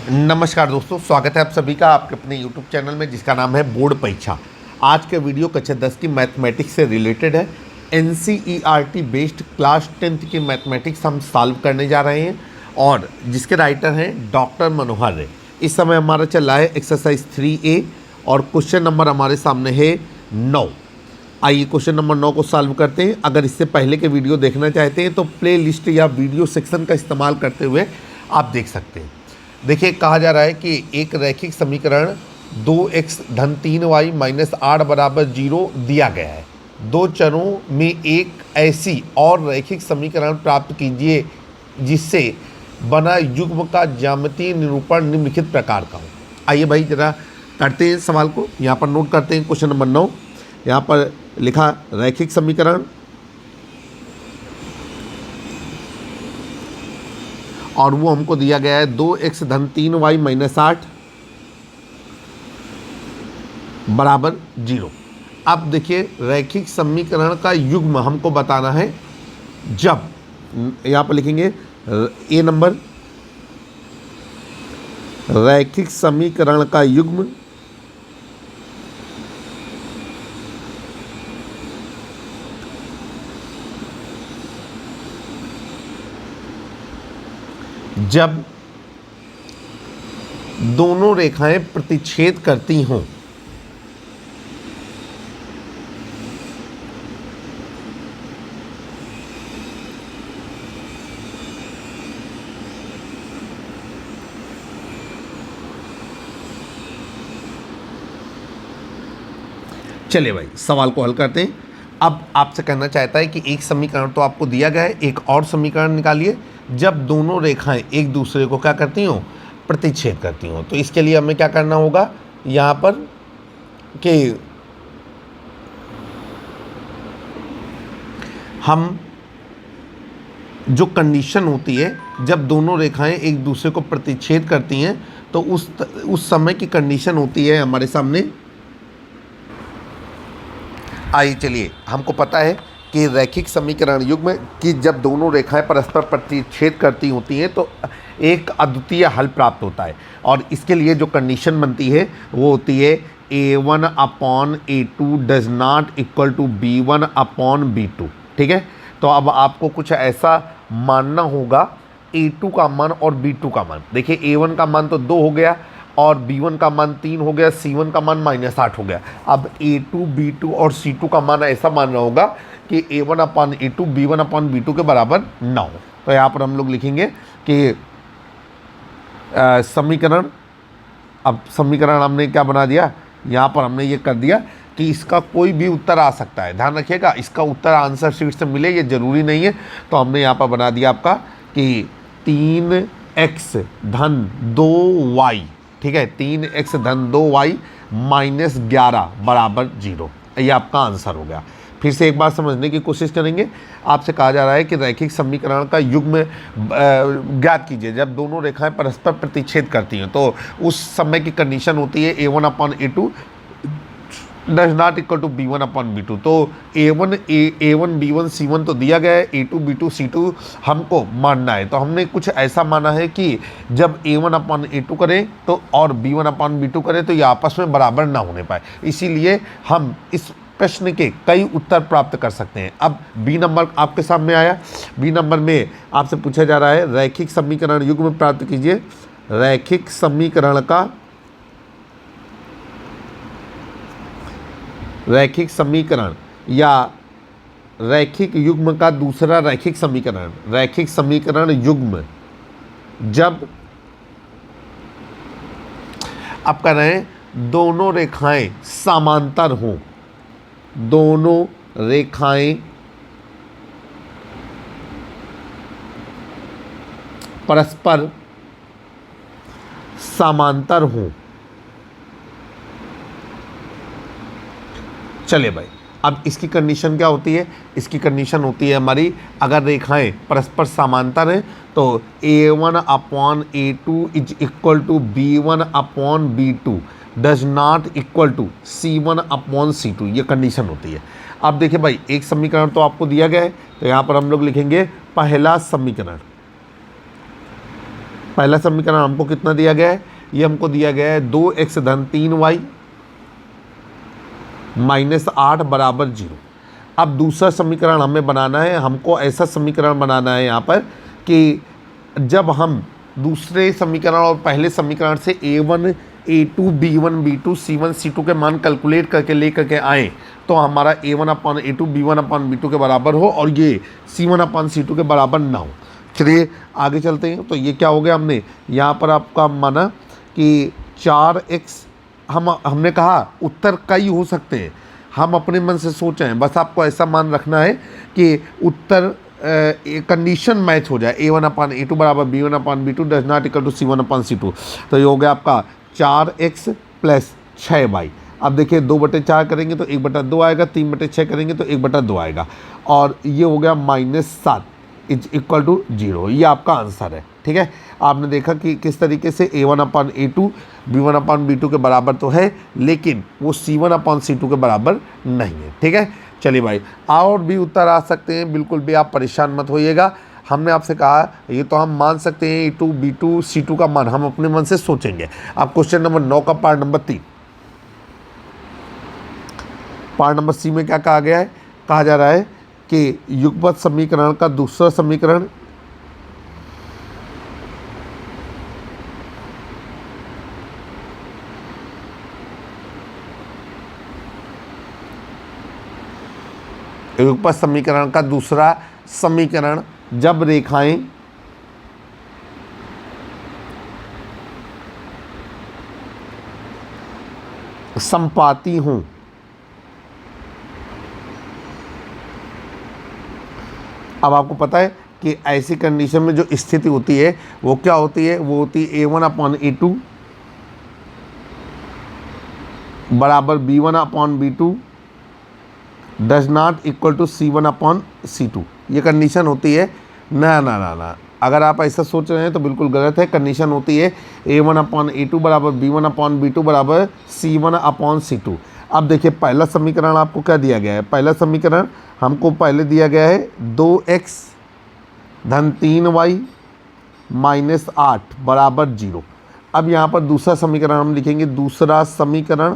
नमस्कार दोस्तों, स्वागत है आप सभी का आपके अपने YouTube चैनल में जिसका नाम है बोर्ड परीक्षा। आज के वीडियो कक्षा 10 की मैथमेटिक्स से रिलेटेड है। NCERT बेस्ड क्लास 10th की मैथमेटिक्स हम सॉल्व करने जा रहे हैं और जिसके राइटर हैं डॉक्टर मनोहर है। इस समय हमारा चल रहा है एक्सरसाइज 3A और क्वेश्चन नंबर हमारे सामने है 9। आइए क्वेश्चन नंबर 9 को सॉल्व करते हैं। अगर इससे पहले के वीडियो देखना चाहते हैं तो प्ले लिस्ट या वीडियो सेक्शन का इस्तेमाल करते हुए आप देख सकते हैं। देखिए, कहा जा रहा है कि एक रैखिक समीकरण 2x धन 3y माइनस 8 बराबर 0 दिया गया है। दो चरों में एक ऐसी और रैखिक समीकरण प्राप्त कीजिए जिससे बना युग्म का ज्यामितीय निरूपण निम्नलिखित प्रकार का हो। आइए भाई जरा करते हैं सवाल को। यहाँ पर नोट करते हैं क्वेश्चन नंबर 9। यहाँ पर लिखा रैखिक समीकरण और वो हमको दिया गया है 2x धन 3y माइनस 8 बराबर 0। अब देखिए, रैखिक समीकरण का युग्म हमको बताना है जब, यहाँ पर लिखेंगे ए नंबर, रैखिक समीकरण का युग्म जब दोनों रेखाएं प्रतिच्छेद करती हों। चलिए भाई सवाल को हल करते हैं। अब आपसे कहना चाहता है कि एक समीकरण तो आपको दिया गया है, एक और समीकरण निकालिए जब दोनों रेखाएं एक दूसरे को क्या करती हों, प्रतिच्छेद करती हों। तो इसके लिए हमें क्या करना होगा यहाँ पर कि हम जो कंडीशन होती है जब दोनों रेखाएं एक दूसरे को प्रतिच्छेद करती हैं तो उस समय की कंडीशन होती है हमारे सामने। आइए चलिए, हमको पता है कि रैखिक समीकरण युग्म की जब दोनों रेखाएं परस्पर प्रतिच्छेद करती होती हैं तो एक अद्वितीय हल प्राप्त होता है और इसके लिए जो कंडीशन बनती है वो होती है A1 upon A2 does not equal to B1 upon B2। ठीक है, तो अब आपको कुछ ऐसा मानना होगा A2 का मान और B2 का मान। देखिए, A1 का मान तो 2 हो गया और B1 का मान 3 हो गया, C1 का मान -8 हो गया। अब A2, B2 और C2 का मान ऐसा मानना होगा कि A1 upon A2 B1 upon B2 के बराबर ना हो। तो यहाँ पर हम लोग लिखेंगे कि समीकरण, अब समीकरण हमने क्या बना दिया, यहाँ पर हमने ये कर दिया कि इसका कोई भी उत्तर आ सकता है। ध्यान रखिएगा, इसका उत्तर आंसर शीट से मिले ये ज़रूरी नहीं है। तो हमने यहाँ पर बना दिया आपका कि 3x धन 2y, ठीक है, 3x धन 2y माइनस 11 बराबर 0। ये आपका आंसर हो गया। फिर से एक बार समझने की कोशिश करेंगे। आपसे कहा जा रहा है कि रैखिक समीकरण का युग्म ज्ञात कीजिए जब दोनों रेखाएं परस्पर प्रतिच्छेद करती हैं। तो उस समय की कंडीशन होती है A1 upon A2 does not equal to B1 upon B2। तो A1 B1 C1 तो दिया गया है, A2 B2 C2 हमको मानना है। तो हमने कुछ ऐसा माना है कि जब A1 अपॉन A2 करें तो और B1 अपॉन B2 करें तो ये आपस में बराबर ना होने पाए। इसीलिए हम इस प्रश्न के कई उत्तर प्राप्त कर सकते हैं। अब बी नंबर आपके सामने आया। बी नंबर में आपसे पूछा जा रहा है रैखिक समीकरण युग्म प्राप्त कीजिए। रैखिक समीकरण का, रैखिक समीकरण या रैखिक युग्म का दूसरा रैखिक समीकरण, रैखिक समीकरण युग्म जब आप कह रहे हैं दोनों रेखाएं समांतर हों, दोनों रेखाएं परस्पर समांतर हों। चलिए भाई, अब इसकी कंडीशन क्या होती है? इसकी कंडीशन होती है हमारी, अगर रेखाएं परस्पर समांतर हैं तो A1 upon A2 is equal to B1 upon B2 does not equal to C1 upon C2। ये कंडीशन होती है। अब देखिए भाई, एक समीकरण तो आपको दिया गया है, तो यहाँ पर हम लोग लिखेंगे पहला समीकरण। पहला समीकरण हमको कितना दिया गया है, ये हमको दिया गया है 2x धन 3y माइनस 8 बराबर 0। अब दूसरा समीकरण हमें बनाना है, हमको ऐसा समीकरण बनाना है यहाँ पर कि जब हम दूसरे समीकरण और पहले समीकरण से a1 a2 b1 b2 c1 c2 के मान कैलकुलेट करके ले करके आएँ तो हमारा a1 अपान a2 b1 अपान b2 के बराबर हो और ये c1 अपान c2 के बराबर ना हो। चलिए आगे चलते हैं। तो ये क्या हो गया, हमने यहाँ पर आपका माना कि 4x, हमने कहा उत्तर कई हो सकते हैं, हम अपने मन से सोचें, बस आपको ऐसा मान रखना है कि उत्तर कंडीशन मैच हो जाए, a1 अपान a2 बराबर b1 upon b2 does not equal to c1 upon c2। तो ये हो गया आपका 4x प्लस 6y। अब देखिए 2/4 करेंगे तो 1/2 आएगा, 3/6 करेंगे तो 1/2 आएगा, और ये हो गया -7 इज इक्वल टू 0। ये आपका आंसर है। ठीक है, आपने देखा कि किस तरीके से a1 अपान a2 b1 अपान b2 के बराबर तो है, लेकिन वो c1 अपान c2 के बराबर नहीं है। ठीक है, चलिए भाई, और भी उत्तर आ सकते हैं, बिल्कुल भी आप परेशान मत होइएगा। हमने आपसे कहा ये तो हम मान सकते हैं a2 b2 c2 का मान हम अपने मन से सोचेंगे। अब क्वेश्चन नंबर 9 का part number 3, part number C में क्या कहा गया है, कहा जा रहा है कि युगपत समीकरण का दूसरा समीकरण युगपत समीकरण का दूसरा समीकरण जब रेखाएं समपाती हों अब आपको पता है कि ऐसी कंडीशन में जो स्थिति होती है वो क्या होती है, वो होती है a1 अपॉन a2 बराबर b1 upon b2 does not equal to c1 upon c2। ये कंडीशन होती है। ना ना ना ना, अगर आप ऐसा सोच रहे हैं तो बिल्कुल गलत है। कंडीशन होती है a1 अपॉन a2 बराबर b1 अपॉन b2 बराबर c1 अपॉन c2। अब देखिए पहला समीकरण आपको क्या दिया गया है, पहला समीकरण हमको पहले दिया गया है 2x धन 3y माइनस 8 बराबर 0। अब यहाँ पर दूसरा समीकरण हम लिखेंगे, दूसरा समीकरण,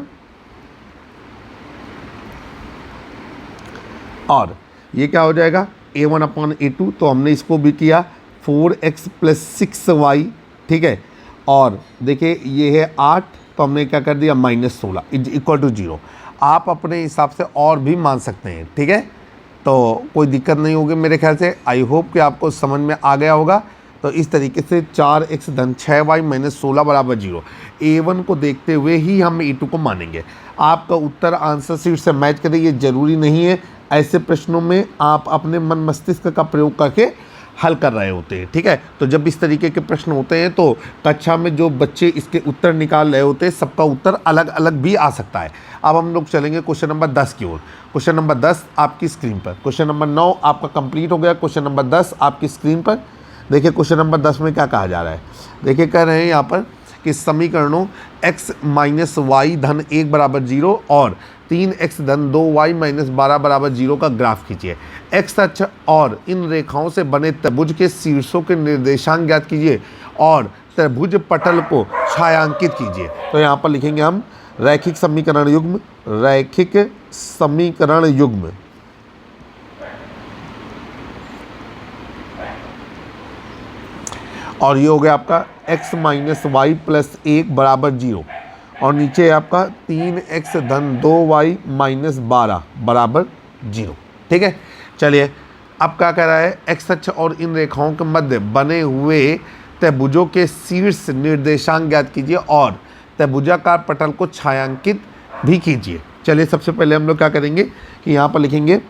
और ये क्या हो जाएगा a1 अपॉन a2, तो हमने इसको भी किया 4x प्लस 6y। ठीक है, और देखिए ये है 8, तो हमने क्या कर दिया -16 इज इक्वल टू 0। आप अपने हिसाब से और भी मान सकते हैं। ठीक है, तो कोई दिक्कत नहीं होगी मेरे ख्याल से। आई होप कि आपको समझ में आ गया होगा। तो इस तरीके से 4x धन 6y माइनस 16 बराबर 0, a1 को देखते हुए ही हम a2 को मानेंगे। आपका उत्तर आंसर शीट से मैच करे ये ज़रूरी नहीं है। ऐसे प्रश्नों में आप अपने मन मस्तिष्क का प्रयोग करके हल कर रहे होते हैं। ठीक है, तो जब इस तरीके के प्रश्न होते हैं तो कक्षा में जो बच्चे इसके उत्तर निकाल रहे होते हैं सबका उत्तर अलग अलग भी आ सकता है। अब हम लोग चलेंगे क्वेश्चन नंबर 10 की ओर। क्वेश्चन नंबर 10 आपकी स्क्रीन पर, क्वेश्चन नंबर 9 आपका कंप्लीट हो गया, क्वेश्चन नंबर 10 आपकी स्क्रीन पर। देखिए क्वेश्चन नंबर 10 में क्या कहा जा रहा है, देखिए कह रहे हैं यहाँ पर कि समीकरणों x माइनस वाई धन 1 बराबर 0 और 3x धन 2y माइनस 12 बराबर 0 का ग्राफ खींचिए। x अक्ष और इन रेखाओं से बने त्रिभुज के शीर्षों के निर्देशांक ज्ञात कीजिए और त्रिभुज पटल को छायांकित कीजिए। तो यहाँ पर लिखेंगे हम रैखिक समीकरण युग्म, रैखिक समीकरण युग्म। और ये हो गया आपका x माइनस वाई प्लस 1 बराबर 0 और नीचे है आपका 3x धन 2y माइनस 12 बराबर 0। ठीक है, चलिए अब क्या कह रहा है, x अक्ष और इन रेखाओं के मध्य बने हुए त्रिभुजों के शीर्ष निर्देशांक ज्ञात कीजिए और त्रिभुजाकार पटल को छायांकित भी कीजिए। चलिए सबसे पहले हम लोग क्या करेंगे कि यहाँ पर लिखेंगे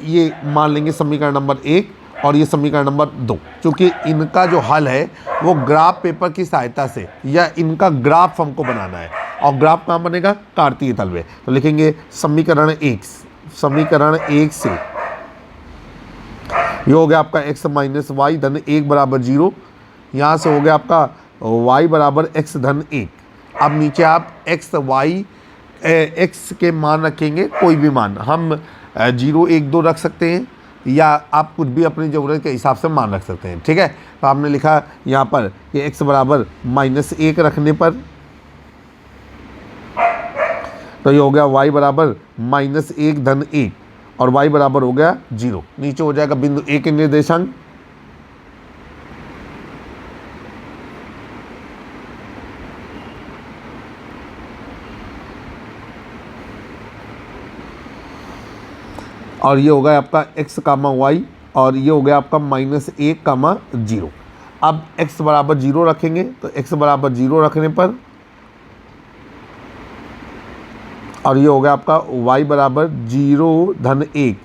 ये मान लेंगे समीकरण नंबर 1 और ये समीकरण नंबर 2, क्योंकि इनका जो हल है वो ग्राफ पेपर की सहायता से या इनका ग्राफ हमको बनाना है और ग्राफ कहाँ बनेगा, कार्तीय तल में। तो लिखेंगे समीकरण 1, समीकरण 1 से ये हो गया आपका x माइनस वाई धन 1 बराबर 0, यहाँ से हो गया आपका y बराबर x धन 1। अब नीचे आप x के मान रखेंगे, कोई भी मान हम 0, 1, 2 रख सकते हैं। या आप कुछ भी अपनी ज़रूरत के हिसाब से मान रख सकते हैं। ठीक है, तो आपने लिखा यहाँ पर कि x बराबर -1 रखने पर, तो ये हो गया y बराबर -1 धन 1 और y बराबर हो गया 0। नीचे हो जाएगा बिंदु A के निर्देशांक, और ये हो गया आपका x कामा y, और ये हो गया आपका -1 कामा 0। अब x बराबर 0 रखेंगे, तो x बराबर 0 रखने पर, और ये हो गया आपका y बराबर 0 धन 1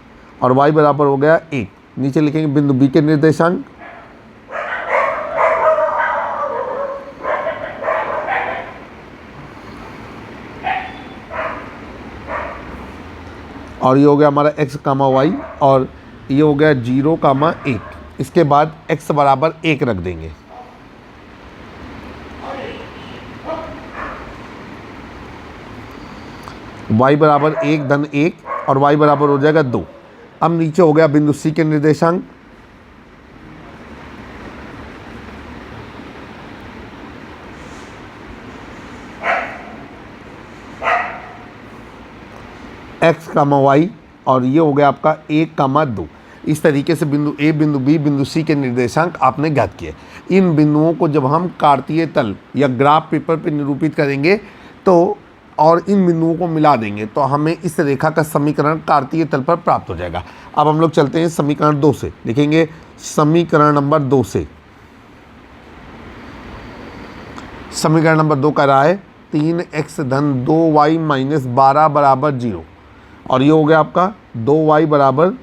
और y बराबर हो गया 1। नीचे लिखेंगे बिंदु B के निर्देशांक, और ये हो गया हमारा x कामा y, और ये हो गया 0 कामा 1। इसके बाद x बराबर 1 रख देंगे, y बराबर 1 धन 1 और y बराबर हो जाएगा 2। अब नीचे हो गया बिंदु C के निर्देशांक, x कामा y, और ये हो गया आपका 1 कामा 2। इस तरीके से बिंदु A, बिंदु B, बिंदु C के निर्देशांक आपने ज्ञात किए। इन बिंदुओं को जब हम कार्तीय तल या ग्राफ पेपर पर निरूपित करेंगे तो, और इन बिंदुओं को मिला देंगे तो हमें इस रेखा का समीकरण कार्तीय तल पर प्राप्त हो जाएगा। अब हम लोग चलते हैं समीकरण 2 से, लिखेंगे समीकरण नंबर 2 से। समीकरण नंबर 2 कह रहा है 3x धन 2y माइनस 12 बराबर 0, और ये हो गया आपका 2y बराबर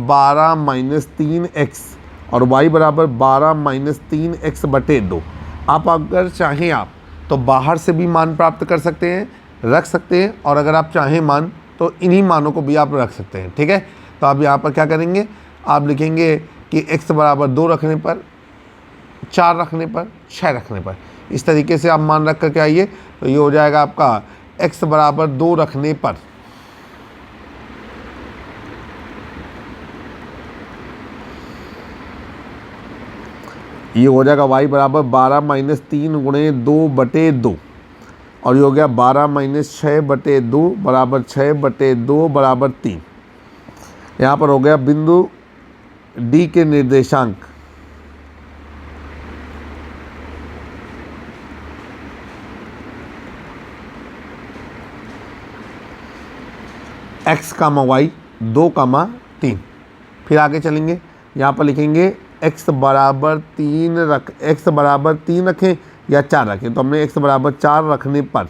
12 माइनस 3x और y बराबर 12 माइनस 3x बटे 2। आप अगर चाहें आप तो बाहर से भी मान प्राप्त कर सकते हैं, रख सकते हैं, और अगर आप चाहें मान तो इन्हीं मानों को भी आप रख सकते हैं। ठीक है, तो आप यहाँ पर क्या करेंगे, आप लिखेंगे कि x बराबर 2 रखने पर, 4 रखने पर, 6 रखने पर, इस तरीके से आप मान रख करके आइए। तो ये हो जाएगा आपका x बराबर 2 रखने पर, ये हो जाएगा y बराबर 12 माइनस 3 गुणे 2 बटे 2, और ये हो गया 12 माइनस 6 बटे 2 बराबर 6 बटे 2 बराबर 3। यहाँ पर हो गया बिंदु D के निर्देशांक, x कामा y 2 कामा 3। फिर आगे चलेंगे, यहाँ पर लिखेंगे x बराबर 3 रखें या 4 रखें, तो हमने x बराबर 4 रखने पर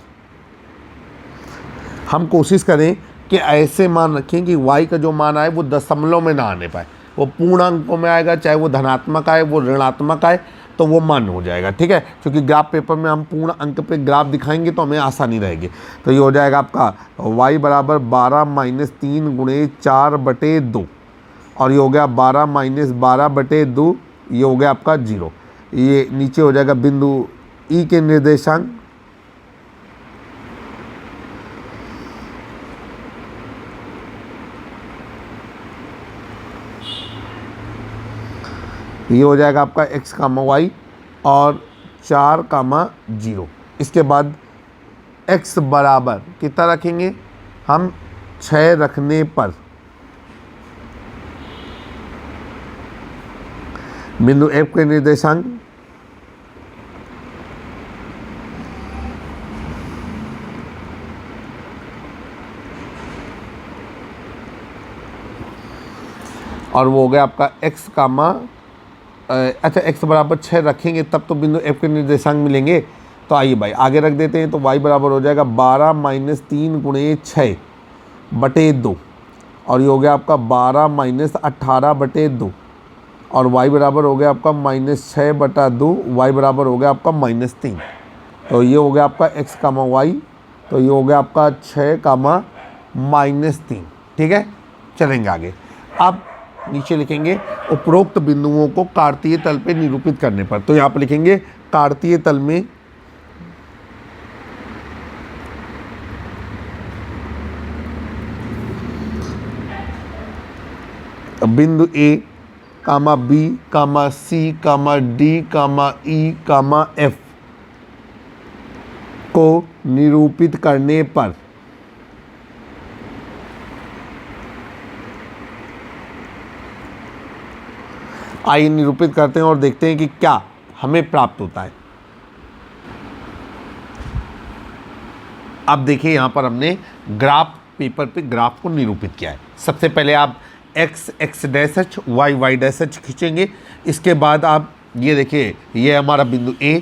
हम कोशिश करें कि ऐसे मान रखें कि y का जो मान आए वो दशमलव में ना आने पाए, वो पूर्ण अंकों में आएगा, चाहे वो धनात्मक आए वो ऋणात्मक आए तो वो मान हो जाएगा। ठीक है, क्योंकि ग्राफ पेपर में हम पूर्ण अंक पे ग्राफ दिखाएंगे तो हमें आसानी रहेगी। तो ये हो जाएगा आपका y बराबर 12 माइनस 3 गुणे 4 बटे 2, और ये हो गया 12 माइनस 12 बटे 2, ये हो गया आपका 0। ये नीचे हो जाएगा बिंदु E के निर्देशांक, ये हो जाएगा आपका x कामा y और 4 कामा 0। इसके बाद x बराबर कितना रखेंगे हम, 6 रखने पर, बिंदु F के निर्देशांक, और वो हो गया आपका x कामा, अच्छा x बराबर 6 रखेंगे तब तो बिंदु F के निर्देशांक मिलेंगे। तो आइए भाई आगे रख देते हैं, तो y बराबर हो जाएगा 12 माइनस 3 गुणे 6 बटे 2, और ये हो गया आपका 12 माइनस 18 बटे 2, और y बराबर हो गया आपका -6 बटा 2, y बराबर हो गया आपका -3। तो ये हो गया आपका x कामा y, तो ये हो गया आपका 6 कामा -3। ठीक है, चलेंगे आगे। अब नीचे लिखेंगे उपरोक्त बिंदुओं को कार्तीय तल पे निरूपित करने पर, तो यहाँ पर लिखेंगे कार्तीय तल में बिंदु ए कामा बी कामा सी कामा डी कामा ई कामा एफ को निरूपित करने पर आइए निरूपित करते हैं और देखते हैं कि क्या हमें प्राप्त होता है। अब देखिए यहाँ पर हमने ग्राफ पेपर पे ग्राफ को निरूपित किया है। सबसे पहले आप x dash H y dash H खींचेंगे। इसके बाद आप ये देखिए, ये हमारा बिंदु A,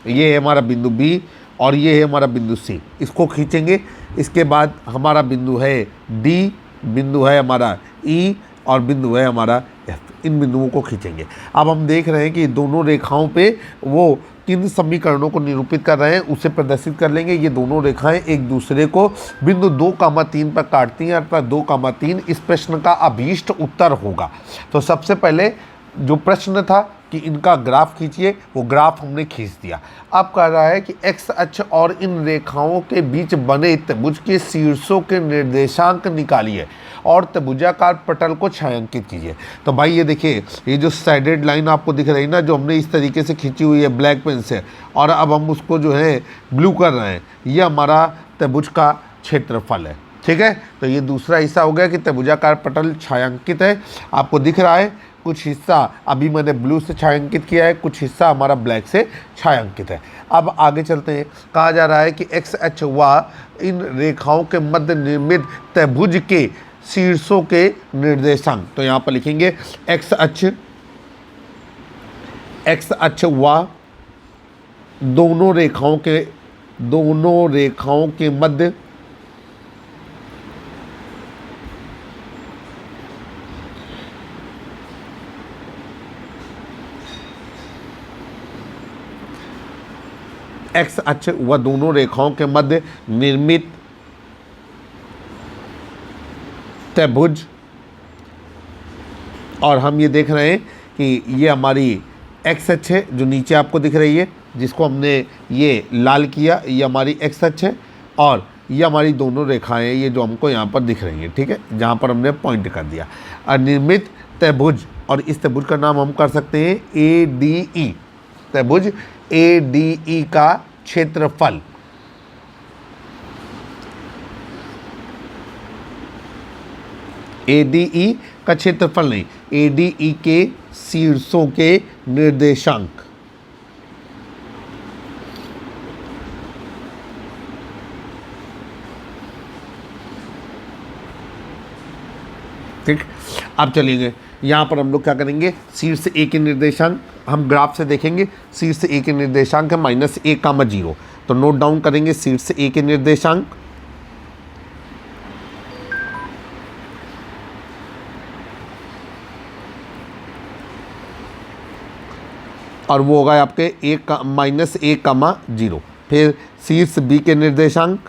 ये है हमारा बिंदु B और ये है हमारा बिंदु C, इसको खींचेंगे। इसके बाद हमारा बिंदु है D, बिंदु है हमारा E और बिंदु है हमारा F। इन बिंदुओं को खींचेंगे। अब हम देख रहे हैं कि दोनों रेखाओं पे वो किन समीकरणों को निरूपित कर रहे हैं उसे प्रदर्शित कर लेंगे। ये दोनों रेखाएं एक दूसरे को बिंदु 2,3 पर काटती हैं, अर्थात 2,3 इस प्रश्न का अभीष्ट उत्तर होगा। तो सबसे पहले जो प्रश्न था कि इनका ग्राफ खींचिए, वो ग्राफ हमने खींच दिया। अब कह रहा है कि एक्स अक्ष और इन रेखाओं के बीच बने त्रिभुज के शीर्षों के निर्देशांक निकालिए और त्रिभुजाकार पटल को छायांकित कीजिए। तो भाई ये देखिए, ये जो साइडेड लाइन आपको दिख रही है ना, जो हमने इस तरीके से खींची हुई है ब्लैक पेन से, और अब हम उसको जो है ब्लू कर रहे हैं, ये हमारा त्रिभुज का क्षेत्रफल है। ठीक है, तो ये दूसरा हिस्सा हो गया कि त्रिभुजाकार पटल छायांकित है। आपको दिख रहा है कुछ हिस्सा अभी मैंने ब्लू से छायांकित किया है, कुछ हिस्सा हमारा ब्लैक से छायांकित है। अब आगे चलते हैं। कहा जा रहा है कि एक्स अक्ष व इन रेखाओं के मध्य निर्मित त्रिभुज के शीर्षों के निर्देशांक। तो यहाँ पर लिखेंगे एक्स अक्ष व दोनों रेखाओं के मध्य एक्स अक्ष व दोनों रेखाओं के मध्य निर्मित त्रिभुज, और हम ये देख रहे हैं कि ये हमारी एक्स अक्ष है जो नीचे आपको दिख रही है, जिसको हमने ये लाल किया, ये हमारी एक्स अक्ष है, और ये हमारी दोनों रेखाएं हैं, ये जो हमको यहाँ पर दिख रही हैं। ठीक है, जहाँ पर हमने पॉइंट कर दिया अनिर्मित त्रिभुज, और इस त्रिभुज का नाम हम कर सकते हैं ADE। त्रिभुज ADE का क्षेत्रफल ADE का क्षेत्रफल नहीं, ADE के शीर्षों के निर्देशांक। ठीक, अब चलिए यहाँ पर हम लोग क्या करेंगे, शीर्ष A के निर्देशांक हम ग्राफ से देखेंगे। शीर्ष A के निर्देशांक है -1,0। तो नोट डाउन करेंगे शीर्ष A के निर्देशांक, और वो होगा आपके -1,0। फिर शीर्ष B के निर्देशांक,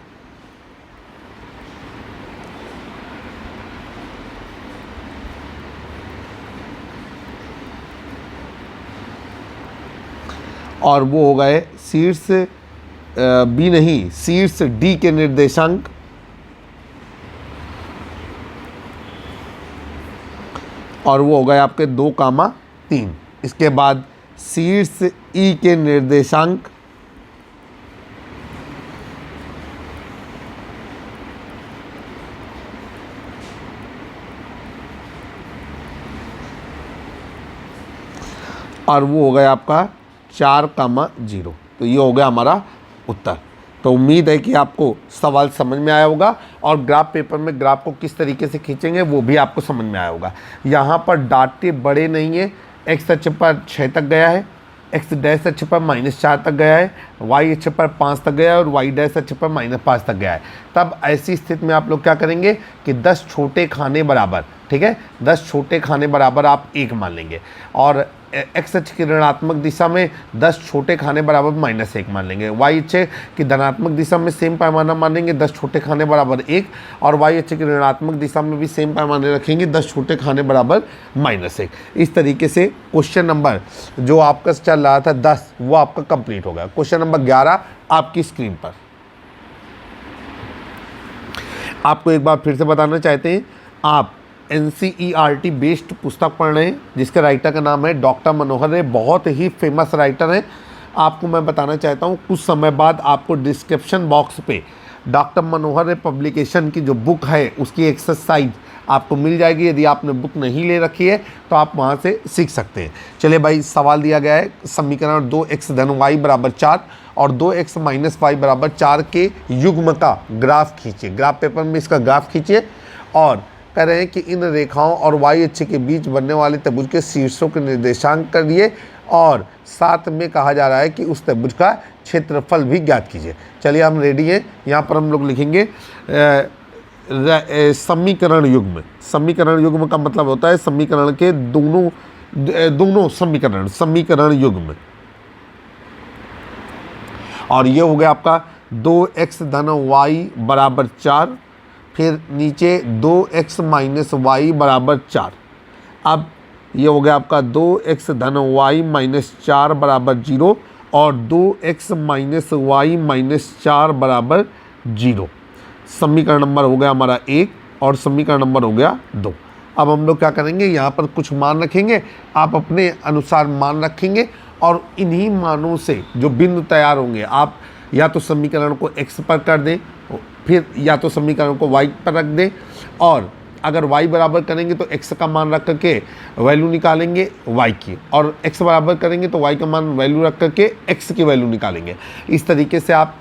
और वो हो गए शीर्ष B नहीं, शीर्ष D के निर्देशांक, और वो हो गए आपके 2,3। इसके बाद शीर्ष E के निर्देशांक, और वो हो गया आपका 4,0। तो ये हो गया हमारा उत्तर। तो उम्मीद है कि आपको सवाल समझ में आया होगा, और ग्राफ पेपर में ग्राफ को किस तरीके से खींचेंगे वो भी आपको समझ में आया होगा। यहाँ पर डाटे बड़े नहीं है, एक्स अक्ष पर 6 तक गया है, एक्स डैश अक्ष पर -4 तक गया है, वाई अक्ष पर 5 तक गया है, और वाई डैश अक्ष पर -5 तक गया है। तब ऐसी स्थिति में आप लोग क्या करेंगे कि 10 छोटे खाने बराबर, ठीक है, 10 छोटे खाने बराबर आप 1 मान लेंगे, और एक्स अक्ष की ऋणात्मक दिशा में 10 छोटे खाने बराबर -1 मान लेंगे। वाई अक्ष की धनात्मक दिशा में सेम पैमाना मानेंगे, 10 छोटे खाने बराबर 1, और वाई अक्ष की ऋणात्मक दिशा में भी सेम पैमाने रखेंगे, 10 छोटे खाने बराबर -1। इस तरीके से क्वेश्चन नंबर जो आपका चल रहा था 10 वो आपका कंप्लीट हो गया। क्वेश्चन नंबर 11 आपकी स्क्रीन पर। आपको एक बार फिर से बताना चाहते हैं, आप NCERT बेस्ड पुस्तक पढ़ रहे हैं जिसके राइटर का नाम है डॉक्टर मनोहर रे। बहुत ही फेमस राइटर हैं। आपको मैं बताना चाहता हूँ, कुछ समय बाद आपको डिस्क्रिप्शन बॉक्स पे डॉक्टर मनोहर रे पब्लिकेशन की जो बुक है उसकी एक्सरसाइज आपको मिल जाएगी। यदि आपने बुक नहीं ले रखी है तो आप वहाँ से सीख सकते हैं। चलिए भाई, सवाल दिया गया है समीकरण 2x धन y बराबर 4 और 2x माइनस y बराबर 4 के युग्म का ग्राफ खींचिए। ग्राफ पेपर में इसका ग्राफ खींचिए और कह रहे हैं कि इन रेखाओं और y अक्ष के बीच बनने वाले त्रिभुज के शीर्षों के निर्देशांक करिए और साथ में कहा जा रहा है कि उस त्रिभुज का क्षेत्रफल भी ज्ञात कीजिए। चलिए हम रेडी हैं। यहाँ पर हम लोग लिखेंगे समीकरण युग्म। समीकरण युग्म का मतलब होता है समीकरण के दोनों समीकरण युग्म। और ये हो गया आपका 2x धन y बराबर 4, फिर नीचे 2x माइनस y बराबर 4। अब ये हो गया आपका 2x धन y माइनस 4 बराबर 0 और 2x माइनस y माइनस 4 बराबर 0। समीकरण नंबर हो गया हमारा 1 और समीकरण नंबर हो गया 2। अब हम लोग क्या करेंगे, यहाँ पर कुछ मान रखेंगे, आप अपने अनुसार मान रखेंगे और इन्हीं मानों से जो बिंदु तैयार होंगे आप या तो समीकरण को x पर कर दें, फिर या तो समीकरण को y पर रख दें और अगर y बराबर करेंगे तो x का मान रख करके वैल्यू निकालेंगे y की, और x बराबर करेंगे तो y का मान वैल्यू रख करके x की वैल्यू निकालेंगे। इस तरीके से आप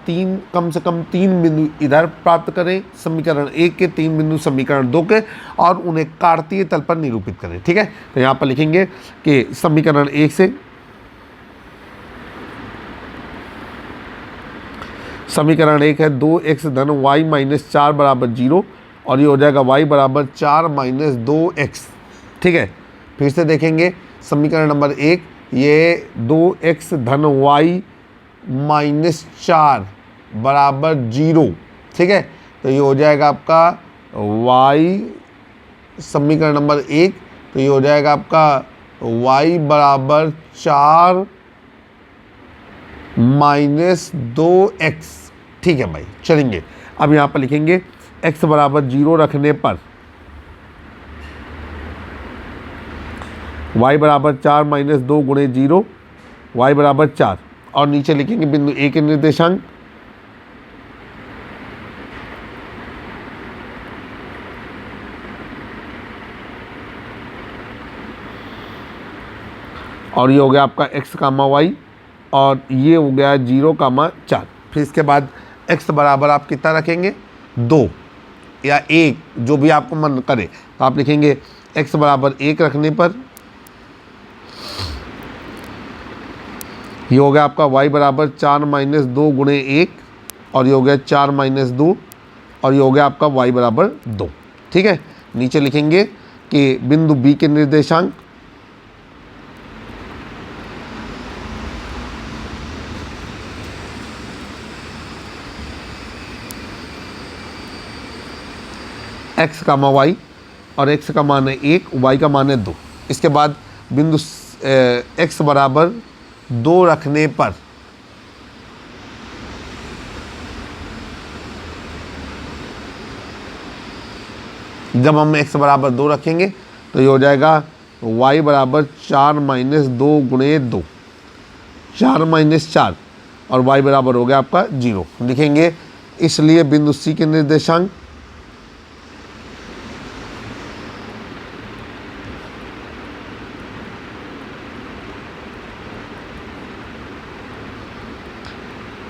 कम से कम 3 बिंदु इधर प्राप्त करें समीकरण 1 के, 3 बिंदु समीकरण 2 के, और उन्हें कार्तीय तल पर निरूपित करें। ठीक है, तो यहाँ पर लिखेंगे कि समीकरण 1 से समीकरण 1 है 2x धन y माइनस 4 बराबर 0 और ये हो जाएगा y बराबर 4 माइनस 2x। ठीक है, फिर से देखेंगे समीकरण नंबर 1, ये 2x धन y माइनस 4 बराबर 0। ठीक है, तो ये हो जाएगा आपका y, समीकरण नंबर 1, तो ये हो जाएगा आपका y बराबर 4 माइनस 2x। ठीक है भाई, चलेंगे। अब यहाँ पर लिखेंगे x बराबर 0 रखने पर y बराबर 4 माइनस 2 गुणे 0, y बराबर 4, और नीचे लिखेंगे बिंदु a के निर्देशांक। और ये हो गया आपका x कामा y और ये हो गया 0 कामा 4। फिर इसके बाद x बराबर आप कितना रखेंगे, 2 या 1, जो भी आपको मन करे। तो आप लिखेंगे x बराबर 1 रखने पर ये हो गया आपका y बराबर 4 माइनस 2 गुणे 1 और ये हो गया 4 माइनस 2 और ये हो गया आपका y बराबर 2। ठीक है, नीचे लिखेंगे कि बिंदु b के निर्देशांक। x कामा y और x का मान है 1, y का मान है 2। इसके बाद बिंदु x बराबर 2 रखने पर जब हम x बराबर 2 रखेंगे तो ये हो जाएगा y बराबर 4 माइनस 2 गुणे 2, 4 माइनस 4 और y बराबर हो गया आपका 0। लिखेंगे इसलिए बिंदु c के निर्देशांक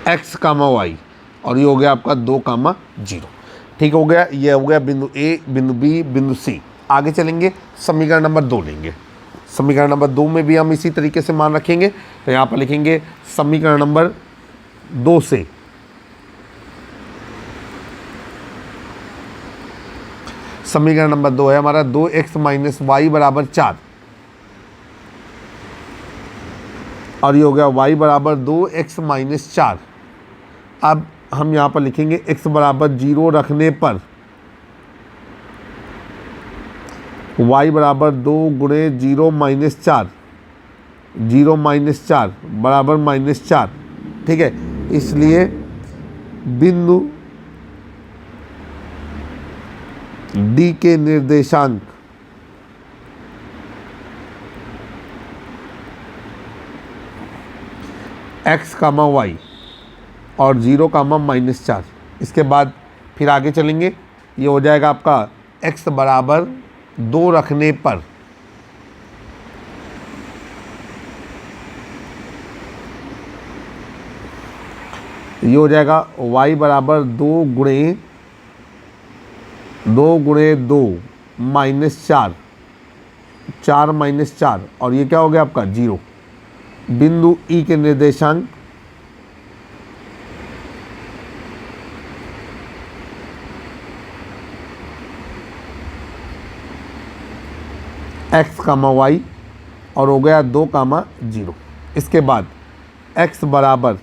x कामा y और ये हो गया आपका 2 कामा 0। ठीक हो गया, ये हो गया बिंदु a, बिंदु b, बिंदु c। आगे चलेंगे, समीकरण नंबर 2 लेंगे। समीकरण नंबर 2 में भी हम इसी तरीके से मान रखेंगे। तो यहाँ पर लिखेंगे समीकरण नंबर 2 से समीकरण नंबर 2 है हमारा 2x माइनस y बराबर 4 और ये हो गया y बराबर 2x माइनस 4। अब हम यहाँ पर लिखेंगे x बराबर 0 रखने पर y बराबर 2 गुणे 0 माइनस 4, 0 माइनस 4 बराबर माइनस 4। ठीक है, इसलिए बिंदु D के निर्देशांक एक्स कामा वाई और 0 कामा -4। इसके बाद फिर आगे चलेंगे, ये हो जाएगा आपका x बराबर 2 रखने पर ये हो जाएगा y बराबर 2 गुणे 2 -4, 4 -4 और ये क्या हो गया आपका 0। बिंदु E के निर्देशांक x कामा वाई और हो गया 2 कामा 0। इसके बाद x बराबर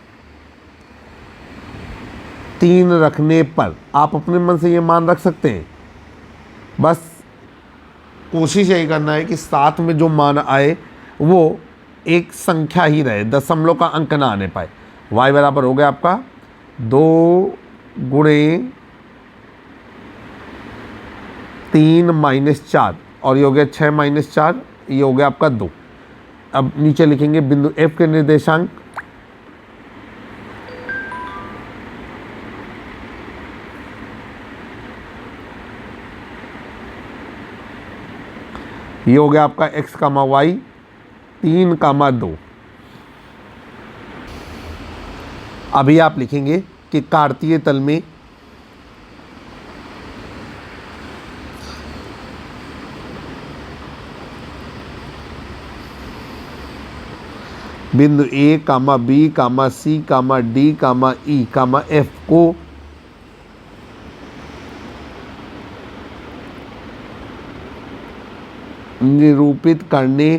3 रखने पर आप अपने मन से ये मान रख सकते हैं, बस कोशिश यही करना है कि साथ में जो मान आए वो एक संख्या ही रहे, दशमलव का अंक ना आने पाए। y बराबर हो गया आपका 2 गुणे 3 -4 और ये हो गया 6 -4, ये हो गया आपका 2। अब नीचे लिखेंगे बिंदु F के निर्देशांक ये हो गया आपका x कामा वाई 3 कामा 2। अभी आप लिखेंगे कि कार्तीय तल में बिंदु A comma B comma C comma D comma E comma F को निरूपित करने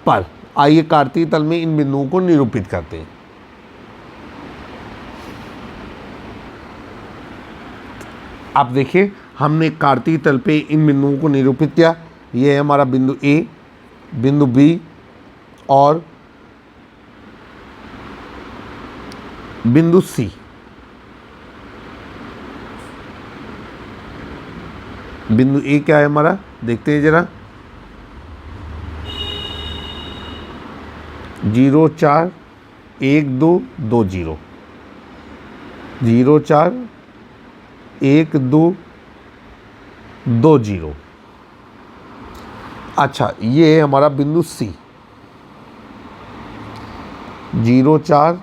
पर, आइए कार्तीय तल में इन बिंदुओं को निरूपित करते हैं। आप देखिए हमने कार्तीय तल पे इन बिंदुओं को निरूपित किया। ये है हमारा बिंदु A, बिंदु B और बिंदु C। बिंदु A क्या है हमारा, देखते हैं जरा, 0 4 1 2 2 0, 0 4 1 2 2 0। अच्छा, ये है हमारा बिंदु C, 0 4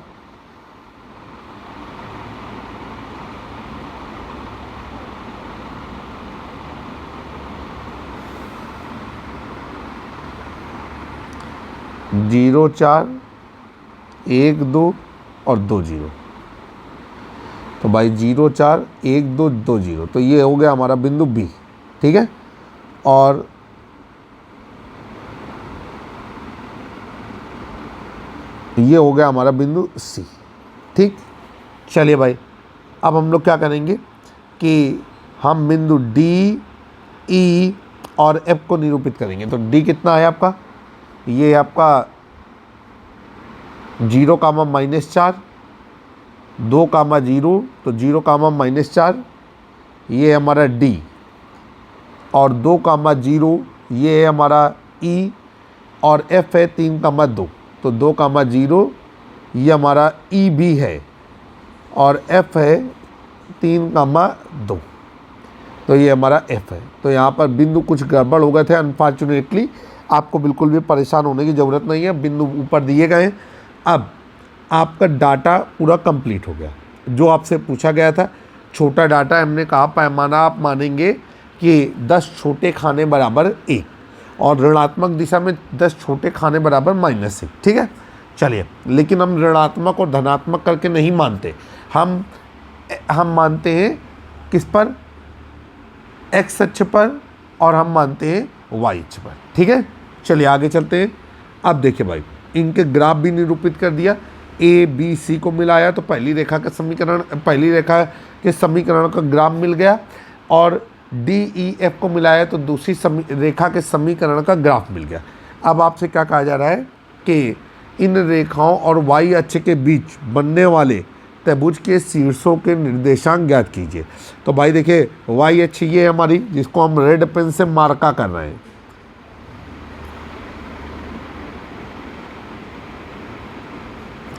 0 4 1 2 और 2 0। तो भाई 0 4 1 2 2 0, तो ये हो गया हमारा बिंदु B, ठीक है। और ये हो गया हमारा बिंदु C, ठीक। चलिए भाई, अब हम लोग क्या करेंगे कि हम बिंदु D, E और F को निरूपित करेंगे। तो D कितना है आपका, ये आपका 0 कामा -4, 2 कामा 0, तो 0 कामा -4 ये है हमारा D और 2 कामा 0 ये है हमारा E और F है 3 कामा 2, तो 2 कामा 0 ये हमारा E भी है और F है 3 कामा 2, तो ये हमारा F है। तो यहाँ पर बिंदु कुछ गड़बड़ हो गए थे अनफॉर्चुनेटली, आपको बिल्कुल भी परेशान होने की ज़रूरत नहीं है, बिंदु ऊपर दिए गए हैं। अब आपका डाटा पूरा कंप्लीट हो गया, जो आपसे पूछा गया था छोटा डाटा, हमने कहा पैमाना आप मानेंगे कि 10 छोटे खाने बराबर 1 और ऋणात्मक दिशा में 10 छोटे खाने बराबर -1, ठीक है। चलिए, लेकिन हम ऋणात्मक और धनात्मक करके नहीं मानते, हम मानते हैं किस पर, x अक्ष पर, और हम मानते हैं y अक्ष पर, ठीक है। चलिए आगे चलते हैं। अब देखिए भाई, इनके ग्राफ भी निरूपित कर दिया, ए बी सी को मिलाया तो पहली रेखा के समीकरण का ग्राफ मिल गया, और डी ई एफ को मिलाया तो दूसरी रेखा के समीकरण का ग्राफ मिल गया। अब आपसे क्या कहा जा रहा है कि इन रेखाओं और y अक्ष के बीच बनने वाले त्रिभुज के शीर्षों के निर्देशांक ज्ञात कीजिए। तो भाई देखिए, y अक्ष ये है हमारी, जिसको हम रेड पेन से मार्का कर रहे हैं,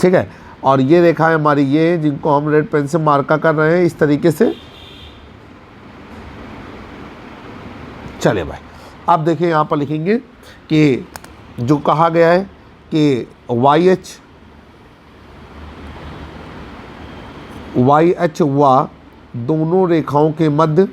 ठीक है। और ये रेखाएं हमारी ये हैं जिनको हम रेड पेन से मार्का कर रहे हैं इस तरीके से। चले भाई, अब देखिए यहाँ पर लिखेंगे कि जो कहा गया है कि वाई एच व दोनों रेखाओं के मध्य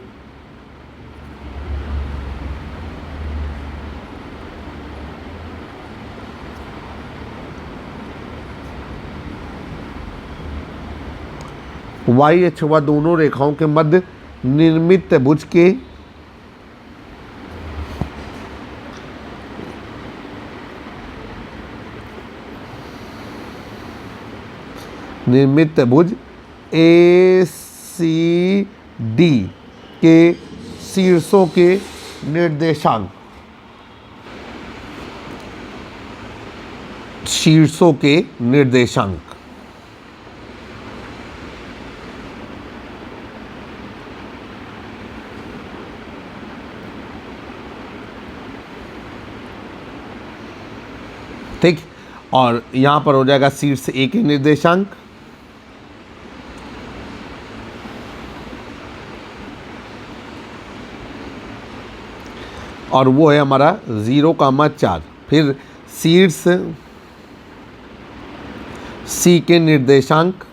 वाई एच व दोनों रेखाओं के मध्य निर्मित त्रिभुज के निर्मित त्रिभुज ए सी डी के शीर्षों के निर्देशांक ठीक। और यहां पर हो जाएगा शीर्ष ए के निर्देशांक, और वो है हमारा 0,4। फिर शीर्ष सी के निर्देशांक,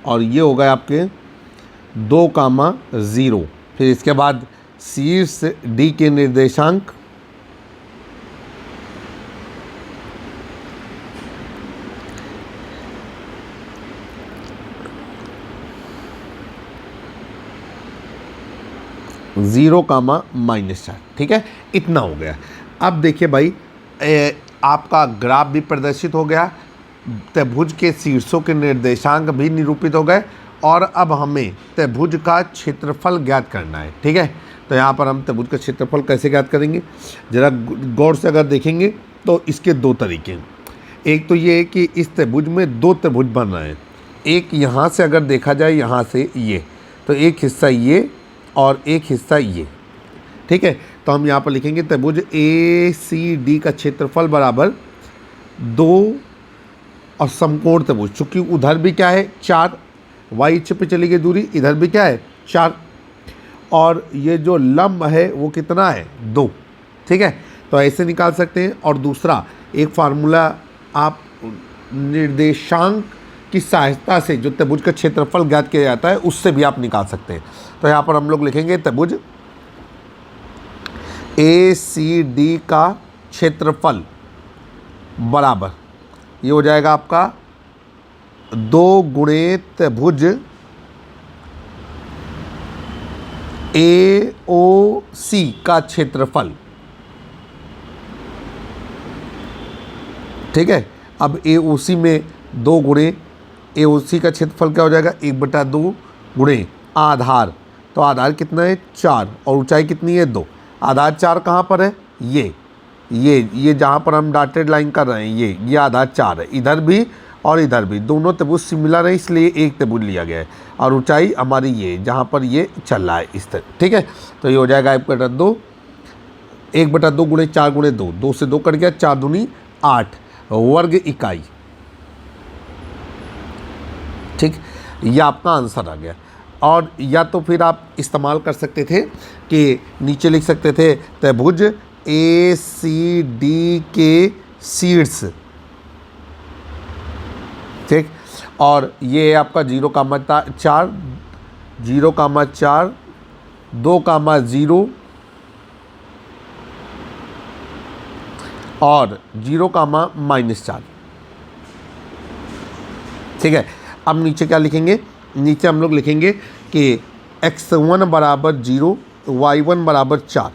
और ये हो गए आपके 2,0। फिर इसके बाद शीर्ष डी के निर्देशांक, -4। ठीक है, इतना हो गया। अब देखिए भाई, आपका ग्राफ भी प्रदर्शित हो गया, त्रिभुज के शीर्षों के निर्देशांक भी निरूपित हो गए, और अब हमें त्रिभुज का क्षेत्रफल ज्ञात करना है। ठीक है, तो यहाँ पर हम त्रिभुज का क्षेत्रफल कैसे ज्ञात करेंगे, ज़रा गौर से अगर देखेंगे तो इसके दो तरीके हैं। एक तो ये है कि इस त्रिभुज में दो त्रिभुज बन रहे हैं। एक यहाँ से अगर देखा जाए, यहाँ से ये, तो एक हिस्सा ये और एक हिस्सा ये। ठीक है, तो हम यहाँ पर लिखेंगे त्रिभुज ए सी डी का क्षेत्रफल बराबर 2 और समकोण त्रिभुज, चूँकि उधर भी क्या है 4, वाई अक्ष पे चली गई दूरी, इधर भी क्या है 4, और ये जो लंब है वो कितना है 2। ठीक है, तो ऐसे निकाल सकते हैं। और दूसरा एक फार्मूला आप निर्देशांक की सहायता से जो त्रिभुज का क्षेत्रफल ज्ञात किया जाता है उससे भी आप निकाल सकते हैं। तो यहाँ पर हम लोग लिखेंगे त्रिभुज ए सी डी का क्षेत्रफल बराबर, ये हो जाएगा आपका 2 गुणे त्रिभुज ए ओ सी का क्षेत्रफल। ठीक है, अब ए ओ सी में 2 गुणे ए ओ सी का क्षेत्रफल क्या हो जाएगा 1/2 गुणे आधार, तो आधार कितना है 4 और ऊंचाई कितनी है 2। आधार 4 कहाँ पर है, ये जहाँ पर हम डॉटेड लाइन कर रहे हैं ये आधार 4 है। इधर भी और इधर भी दोनों त्रिभुज सिमिलर है, इसलिए एक त्रिभुज लिया गया है। और ऊंचाई हमारी ये जहाँ पर ये चल रहा है इस तरह। ठीक है, तो ये हो जाएगा 1/2 गुणे 4 गुणे 2, 2 से 2 कट गया, 4 दूनी 8 वर्ग इकाई। ठीक, ये आपका आंसर आ गया। और या तो फिर आप इस्तेमाल कर सकते थे कि नीचे लिख सकते थे त्रिभुज ए सी डी के शीर्ष। ठीक, और ये है आपका 0,4, 0,4, 2,0 और 0,-4। ठीक है, अब नीचे क्या लिखेंगे, नीचे हम लोग लिखेंगे कि x1 बराबर 0, y1 बराबर 4,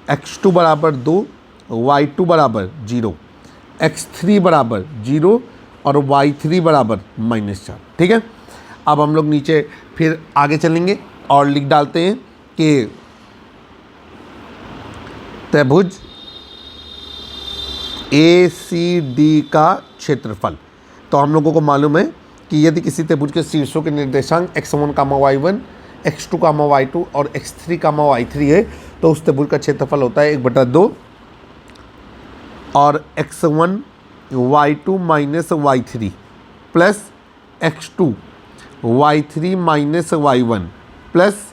x2 बराबर 2, y2 बराबर 0, x3 बराबर 0 और y3 बराबर -4। ठीक है, अब हम लोग नीचे फिर आगे चलेंगे और लिख डालते हैं कि त्रिभुज ए सी डी का क्षेत्रफल। तो हम लोगों को मालूम है कि यदि किसी त्रिभुज के शीर्षों के निर्देशांक x1, y1, x2 कामा y2 और x3 कामा y3 है, तो उस त्रिभुज का क्षेत्रफल होता है 1/2 और x1 y2 minus y3 plus x2 y3 minus y1 plus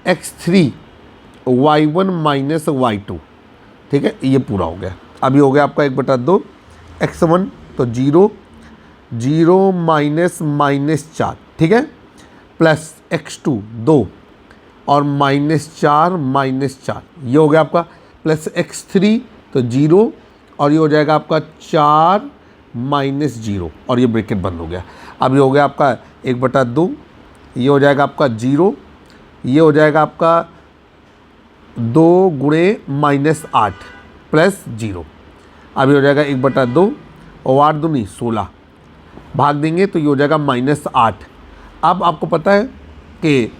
x3 y1 minus y2। ठीक है, ये पूरा हो गया। अभी हो गया आपका 1/2 x1 तो 0 0 माइनस -4, ठीक है, प्लस x2 2 और -4 -4, ये हो गया आपका, प्लस x3 तो 0 और ये हो जाएगा आपका 4 -0 और ये ब्रैकेट बंद हो गया। अब ये हो गया आपका 1/2, ये हो जाएगा आपका 0, ये हो जाएगा आपका 2 गुणे -8 प्लस 0। अब ये हो जाएगा 1/2 और 8 दूनी 16, भाग देंगे तो ये हो जाएगा -8। अब आपको पता है कि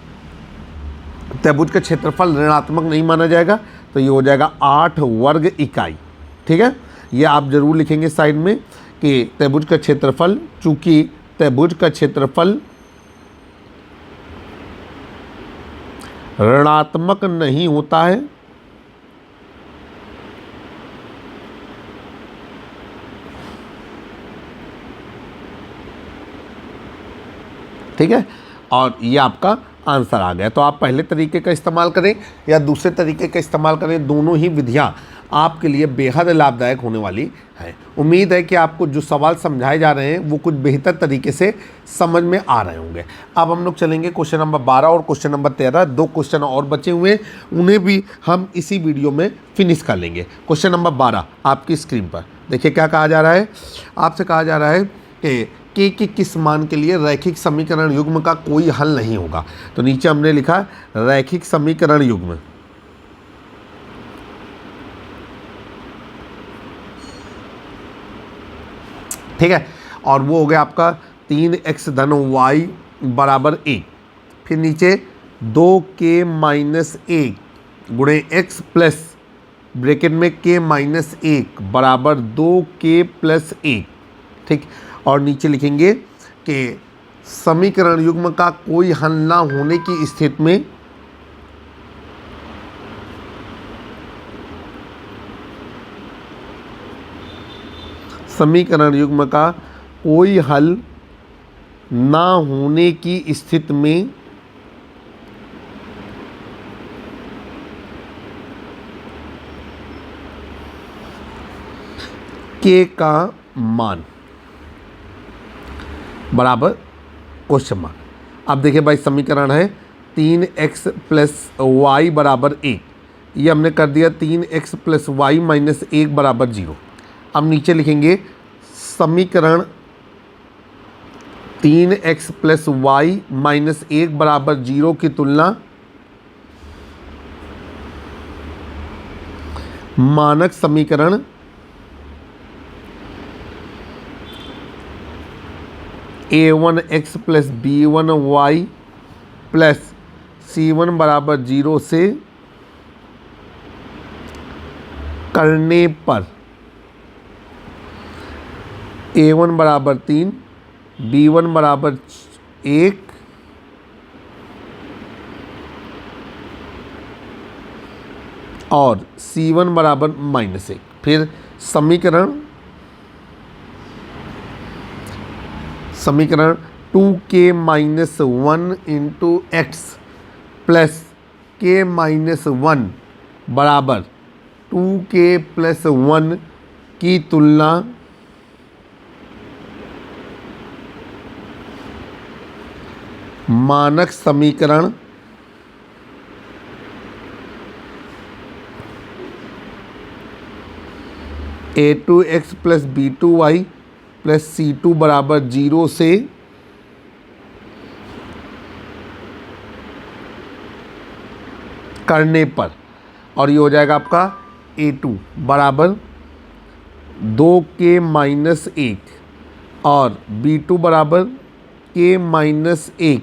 त्रिभुज का क्षेत्रफल ऋणात्मक नहीं माना जाएगा, तो ये हो जाएगा 8 वर्ग इकाई। ठीक है, ये आप जरूर लिखेंगे साइड में कि त्रिभुज का क्षेत्रफल, चूंकि त्रिभुज का क्षेत्रफल ऋणात्मक नहीं होता है, ठीक है, और ये आपका आंसर आ गया। तो आप पहले तरीके का इस्तेमाल करें या दूसरे तरीके का इस्तेमाल करें, दोनों ही विधियां आपके लिए बेहद लाभदायक होने वाली है। उम्मीद है कि आपको जो सवाल समझाए जा रहे हैं वो कुछ बेहतर तरीके से समझ में आ रहे होंगे। अब हम लोग चलेंगे क्वेश्चन नंबर 12 और क्वेश्चन नंबर 13, 2 क्वेश्चन और बचे हुए हैं, उन्हें भी हम इसी वीडियो में फिनिश कर लेंगे। क्वेश्चन नंबर 12 आपकी स्क्रीन पर देखिए क्या कहा जा रहा है। आपसे कहा जा रहा है कि के के किस मान के लिए रैखिक समीकरण युग्म का कोई हल नहीं होगा। तो नीचे हमने लिखा रैखिक समीकरण युग्म, ठीक है, और वो हो गया आपका 3x धन y बराबर 1, फिर नीचे 2k माइनस 1 गुणे x प्लस ब्रैकेट में k माइनस 1 बराबर 2k प्लस 1, ठीक, और नीचे लिखेंगे कि समीकरण युग्म का कोई हल ना होने की स्थिति में समीकरण युग्म का कोई हल ना होने की स्थिति में के का मान बराबर क्वेश्चन मार्क। अब देखिए भाई, समीकरण है 3x प्लस वाई बराबर 1, ये हमने कर दिया 3x प्लस वाई माइनस 1 बराबर 0। अब नीचे लिखेंगे समीकरण 3x प्लस वाई माइनस 1 बराबर 0 की तुलना मानक समीकरण a1x plus b1y plus c1 बराबर 0 से करने पर a1 बराबर 3, b1 बराबर 1 और c1 बराबर -1। फिर समीकरण 2k minus 1 into X plus k minus 1 बराबर 2k प्लस 1 की तुलना मानक समीकरण a2x plus b2y plus c2 बराबर 0 से करने पर, और ये हो जाएगा आपका a2 बराबर 2k माइनस 1 और b2 बराबर k माइनस 1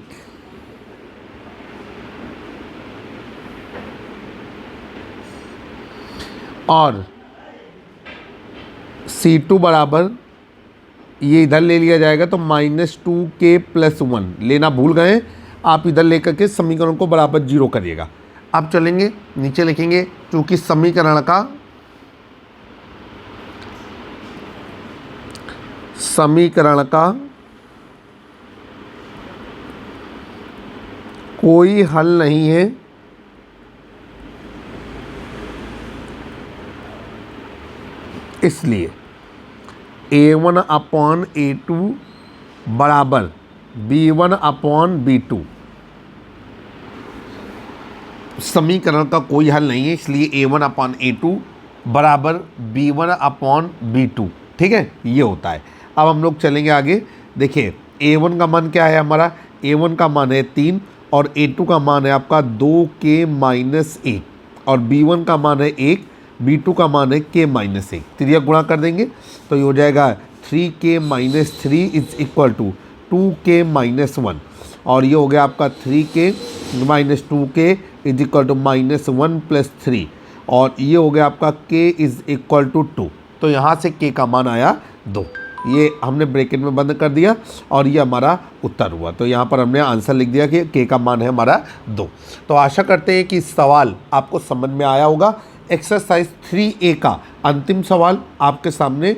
और c2 बराबर, ये इधर ले लिया जाएगा तो -2k प्लस 1 लेना भूल गए, आप इधर लेकर के समीकरण को बराबर 0 करिएगा। अब चलेंगे नीचे लिखेंगे, चूँकि समीकरण का कोई हल नहीं है, इसलिए A1/A2 बराबर B1/B2। समीकरण का कोई हल नहीं है, इसलिए A1/A2 बराबर B1/B2। ठीक है, ये होता है। अब हम लोग चलेंगे आगे। देखिए A1 का मान क्या है हमारा, A1 का मान है 3 और A2 का मान है आपका 2k-1 और B1 का मान है 1, B2 का मान है k-1। त्रिया गुणा कर देंगे तो ये हो जाएगा 3k-3 is equal to 2k-1 और ये हो गया आपका 3k-2k इज इक्वल टू -1 + 3 और ये हो गया आपका k इज इक्वल टू 2। तो यहाँ से k का मान आया 2। ये हमने ब्रैकेट में बंद कर दिया और ये हमारा उत्तर हुआ। तो यहाँ पर हमने आंसर लिख दिया कि k का मान है हमारा 2। तो आशा करते हैं कि इस सवाल आपको समझ में आया होगा। एक्सरसाइज 3A का अंतिम सवाल आपके सामने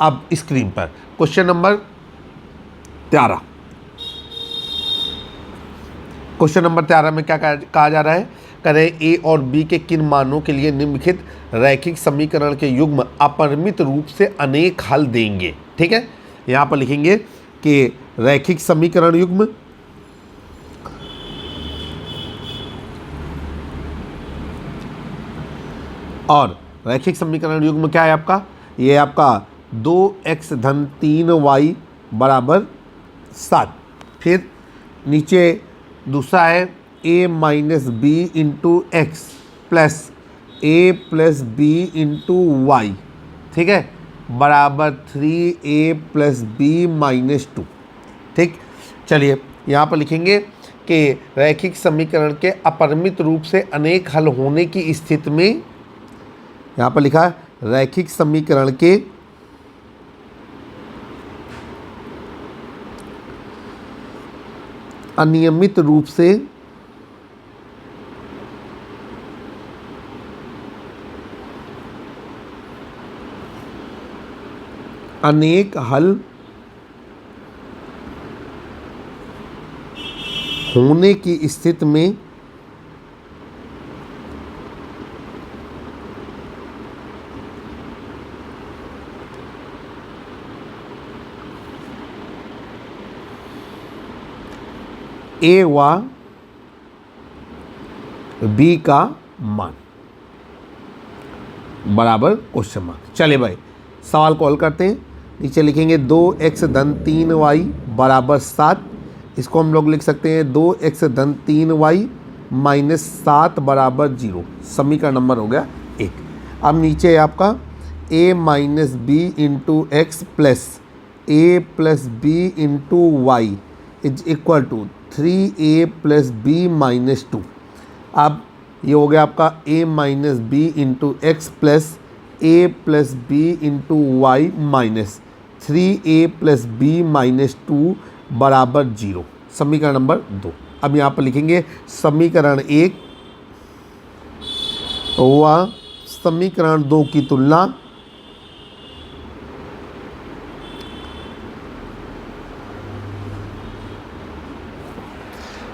अब स्क्रीन पर, क्वेश्चन नंबर 13। क्वेश्चन नंबर 13 में क्या कहा जा रहा है, करें A और B के किन मानों के लिए निम्नलिखित रैखिक समीकरण के युग्म अपरिमित रूप से अनेक हल देंगे। ठीक है, यहाँ पर लिखेंगे कि रैखिक समीकरण युग्म और रैखिक समीकरण युग्म क्या है आपका, ये आपका 2x धन 3y बराबर 7। फिर नीचे दूसरा है a minus B into X plus a plus B into Y, ठीक है, बराबर 3a प्लस बी माइनस 2। ठीक, चलिए यहाँ पर लिखेंगे कि रैखिक समीकरण के अपरिमित रूप से अनेक हल होने की स्थिति में, यहाँ पर लिखा है रैखिक समीकरण के अनियमित रूप से अनेक हल होने की स्थिति में A व B का मान बराबर क्वेश्चन मार्क। चलिए भाई सवाल को हल करते हैं। नीचे लिखेंगे 2x धन 3y बराबर 7। इसको हम लोग लिख सकते हैं 2x धन 3y माइनस 7 बराबर 0। समीकरण नंबर हो गया 1। अब नीचे है आपका a minus B into X plus a plus B into Y is equal to 3a plus B minus 2। अब ये हो गया आपका a minus B into X plus a plus B into Y minus 3a plus B minus 2 बराबर 0। समीकरण number 2। अब यहाँ पर लिखेंगे समीकरण 1 व समीकरण 2 की तुलना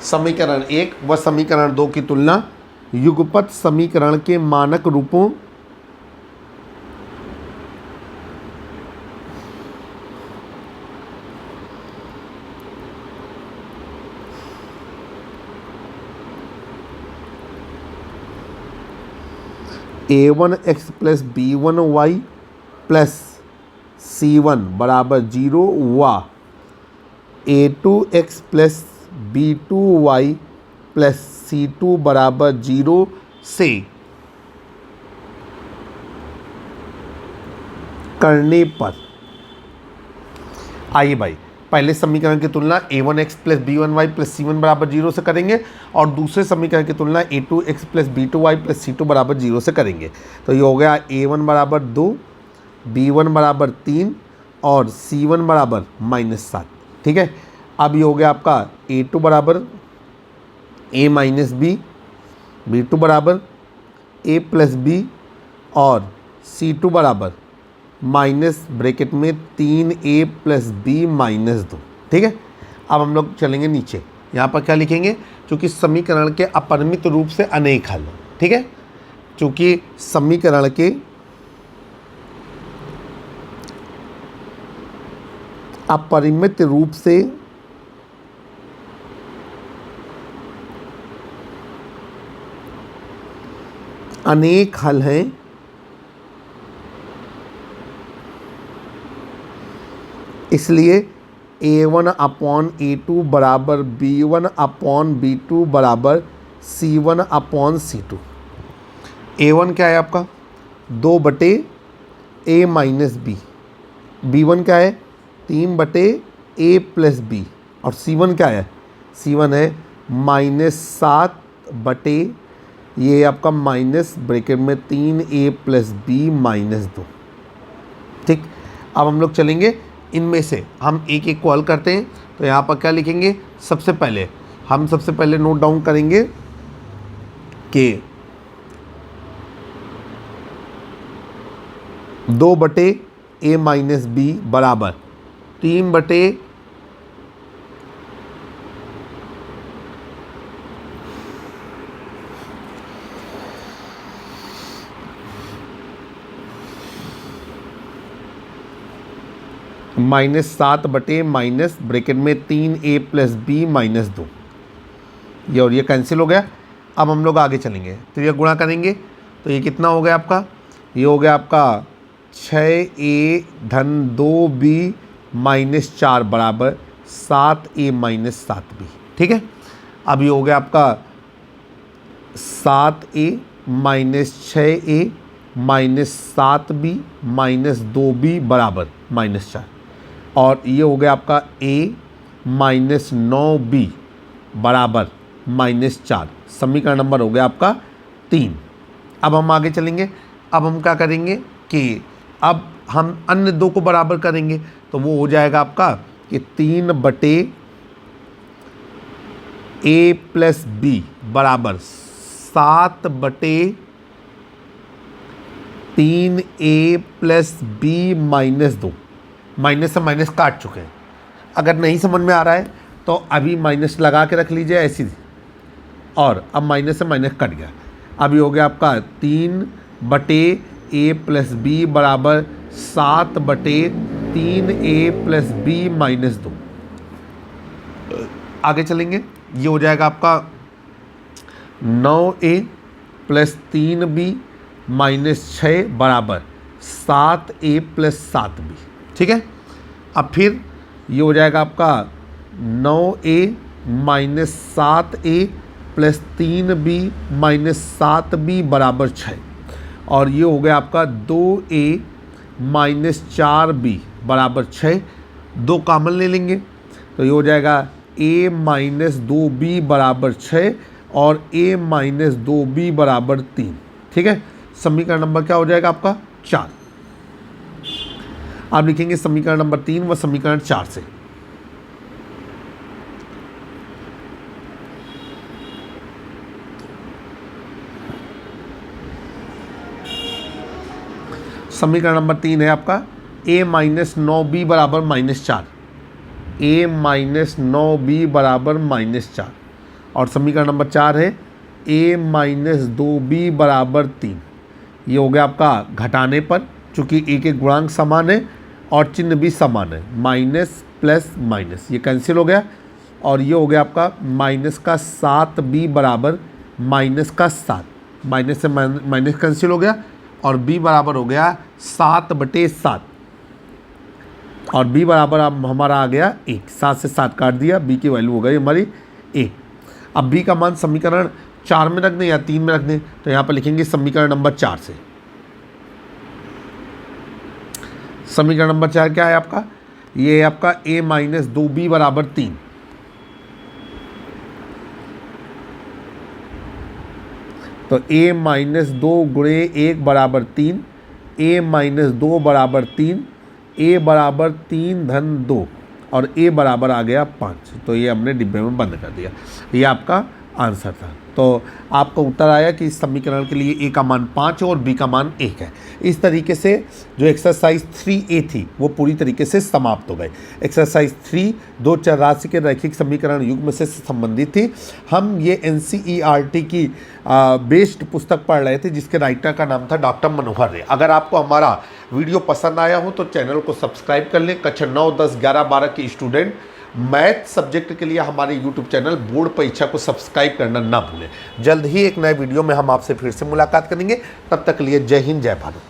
समीकरण 1 व समीकरण 2 की तुलना युगपत समीकरण के मानक रूपों a1x plus b1y plus c1 बराबर 0 व a2x plus b2y plus c2 बराबर 0 से करने पर, आइए भाई पहले समीकरण की तुलना a1x plus b1y plus c1 बराबर 0 से करेंगे और दूसरे समीकरण की तुलना a2x plus b2y plus c2 बराबर 0 से करेंगे। तो ये हो गया a1 बराबर 2, b1 बराबर 3 और c1 बराबर -7। ठीक है, अब ये हो गया आपका a2 बराबर ए माइनस बी, बी टू बराबर ए प्लस बी और सी टू बराबर माइनस ब्रैकेट में 3a प्लस बी माइनस 2। ठीक है, अब हम लोग चलेंगे नीचे। यहाँ पर क्या लिखेंगे, चूँकि समीकरण के अपरिमित रूप से अनेक हल। ठीक है, चूँकि समीकरण के अपरिमित रूप से अनेक हल हैं, इसलिए a1 अपॉन a2 बराबर b1 अपॉन b2 बराबर c1 अपॉन c2। a1 क्या है आपका 2 बटे a माइनस बी, b1 क्या है 3 बटे a प्लस बी और c1 क्या है, c1 है -7 बटे ये आपका माइनस ब्रैकेट में 3a प्लस बी माइनस 2। ठीक, अब हम लोग चलेंगे इनमें से हम एक एक को हल करते हैं। तो यहाँ पर क्या लिखेंगे, सबसे पहले नोट डाउन करेंगे कि 2 बटे ए माइनस बी बराबर 3 बटे -7 बटे माइनस ब्रैकेट में 3a प्लस बी माइनस 2, ये और ये कैंसिल हो गया। अब हम लोग आगे चलेंगे तो ये गुणा करेंगे तो ये कितना हो गया आपका, ये हो गया आपका 6a धन 2b माइनस 4 बराबर 7a माइनस 7b। ठीक है, अब ये हो गया आपका 7a minus 6a minus 7b minus 2b बराबर -4 और ये हो गया आपका a माइनस 9b बराबर -4। समीकरण नंबर हो गया आपका 3। अब हम आगे चलेंगे। अब हम क्या करेंगे कि अब हम अन्य दो को बराबर करेंगे तो वो हो जाएगा आपका कि 3 बटे a प्लस बी बराबर 7 बटे 3a plus B minus 2। Minus से माइनस काट चुके हैं, अगर नहीं समझ में आ रहा है तो अभी माइनस लगा के रख लीजिए ऐसी, और अब माइनस से माइनस कट गया। अभी हो गया आपका 3 बटे a प्लस बी बराबर 7 बटे 3a प्लस बी माइनस 2। आगे चलेंगे, ये हो जाएगा आपका 9a प्लस 3b माइनस 6 बराबर 7a प्लस 7b। ठीक है, अब फिर ये हो जाएगा आपका 9a minus 7a plus 3b minus 7b बराबर 6 और ये हो गया आपका 2a माइनस 4b बराबर 6। 2 कॉमन ले लेंगे तो ये हो जाएगा a माइनस 2b बराबर 6 और a माइनस 2b बराबर 3। ठीक है, समीकरण नंबर क्या हो जाएगा आपका 4। आप लिखेंगे समीकरण नंबर 3 व समीकरण 4 से। समीकरण नंबर 3 है आपका a माइनस 9b बराबर -4, a माइनस 9b बराबर -4 और समीकरण नंबर 4 है a माइनस 2b बराबर 3। ये हो गया आपका घटाने पर, चूँकि a के गुणांक समान है और चिन्ह भी समान है, माइनस प्लस माइनस ये कैंसिल हो गया और ये हो गया आपका माइनस का 7b बराबर माइनस का 7, माइनस से माइनस कैंसिल हो गया और b बराबर हो गया 7 बटे 7 और b बराबर अब हमारा आ गया 1। 7 से 7 काट दिया, b की वैल्यू हो गई हमारी 1। अब b का मान समीकरण 4 में रख दें या 3 में रख दें, तो यहाँ पर लिखेंगे समीकरण नंबर 4 से। समीकरण नंबर 4 क्या है आपका, ये है आपका a माइनस 2b बराबर 3। तो a माइनस 2 गुणे 1 बराबर 3, a माइनस 2 बराबर 3, a बराबर 3 धन 2 और a बराबर आ गया 5। तो ये हमने डिब्बे में बंद कर दिया। ये आपका आंसर था। तो आपका उत्तर आया कि इस समीकरण के लिए a का मान 5 है और b का मान 1 है। इस तरीके से जो एक्सरसाइज 3A थी वो पूरी तरीके से समाप्त हो गई। एक्सरसाइज 3 दो चर राशि के रैखिक समीकरण युग्म से संबंधित थी। हम ये NCERT की बेस्ड पुस्तक पढ़ रहे थे जिसके राइटर का नाम था डॉक्टर मनोहर रे। अगर आपको हमारा वीडियो पसंद आया हो तो चैनल को सब्सक्राइब कर लें। कक्षा 9, 10, 11, 12 के स्टूडेंट मैथ सब्जेक्ट के लिए हमारे यूट्यूब चैनल बोर्ड परीक्षा को सब्सक्राइब करना ना भूलें। जल्द ही एक नए वीडियो में हम आपसे फिर से मुलाकात करेंगे। तब तक के लिए जय हिंद, जय भारत।